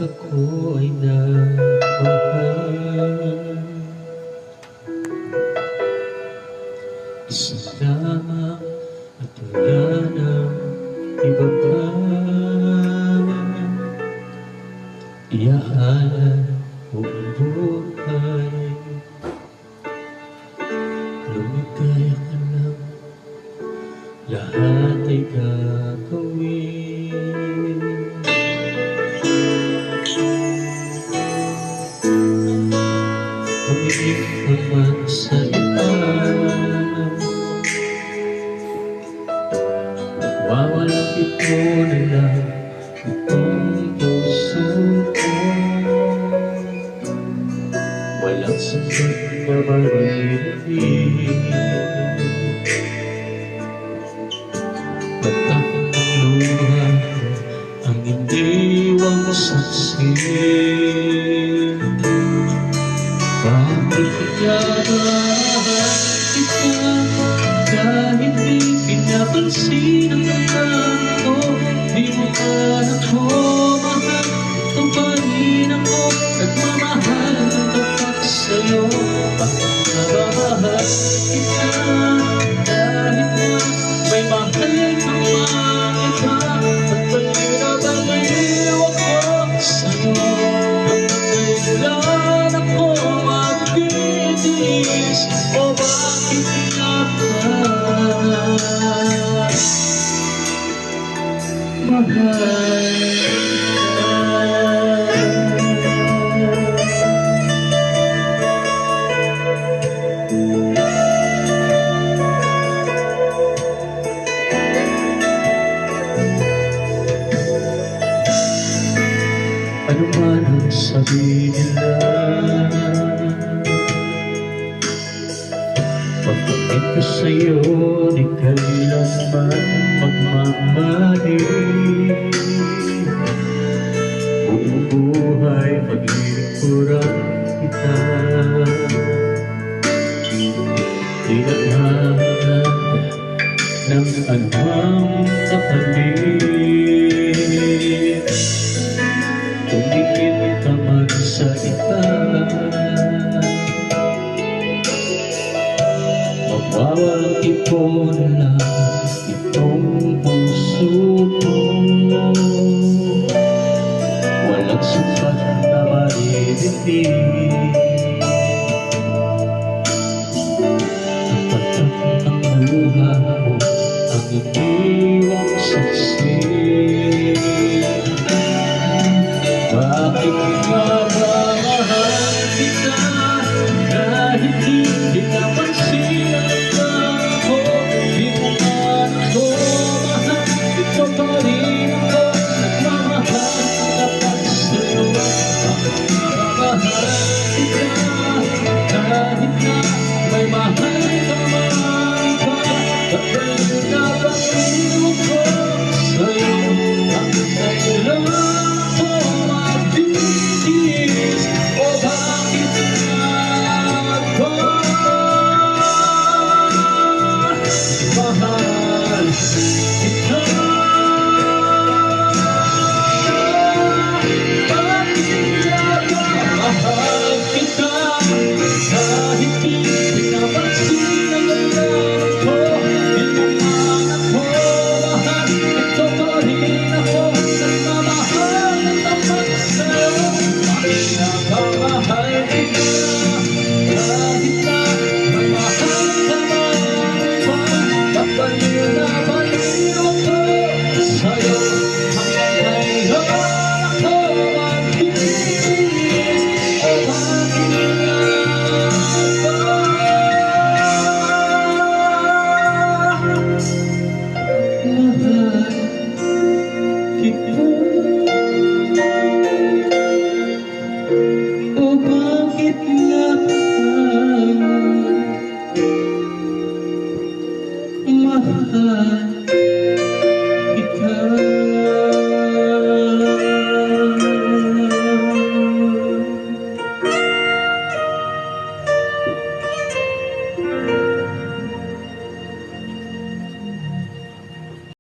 ako ay nagmahal, isa lamang at wala nang iba pa. Iaalay mo ang buhay, lumigaya ka lang, lahat ay gagawin. Tumingin ka man sa iba, nagwawalang ito na lang itong puso ko. Walang sagot na maririnig, pagtapos ng luha ang iniwang saksi. Bakit kaya mahal kita kahit di pinapansin ang pagkakas ko? Di mo man ako mahal, ito pa rin ako nagmamahal ng tapat sa'yo. Bakit na ba mahal kita kahit na may mahal kang mga iba? At baliw na baliw ako sa'yo, hanggang kailan ako magtitiis? O bakit nga ba mahal? Ano man ang sabihin nila, pagpapit ko sa'yo di kailanman magmamali. Buong buhay paglilingkuran kita, di naghahanap ng anumang kapalit. Tumingin ka man sa iba, magwawalang ipon lang itong puso ko. Walang sapat na maririnig, ang pagtapos ng luha mo ang iniwang saksi. Bakit nga ba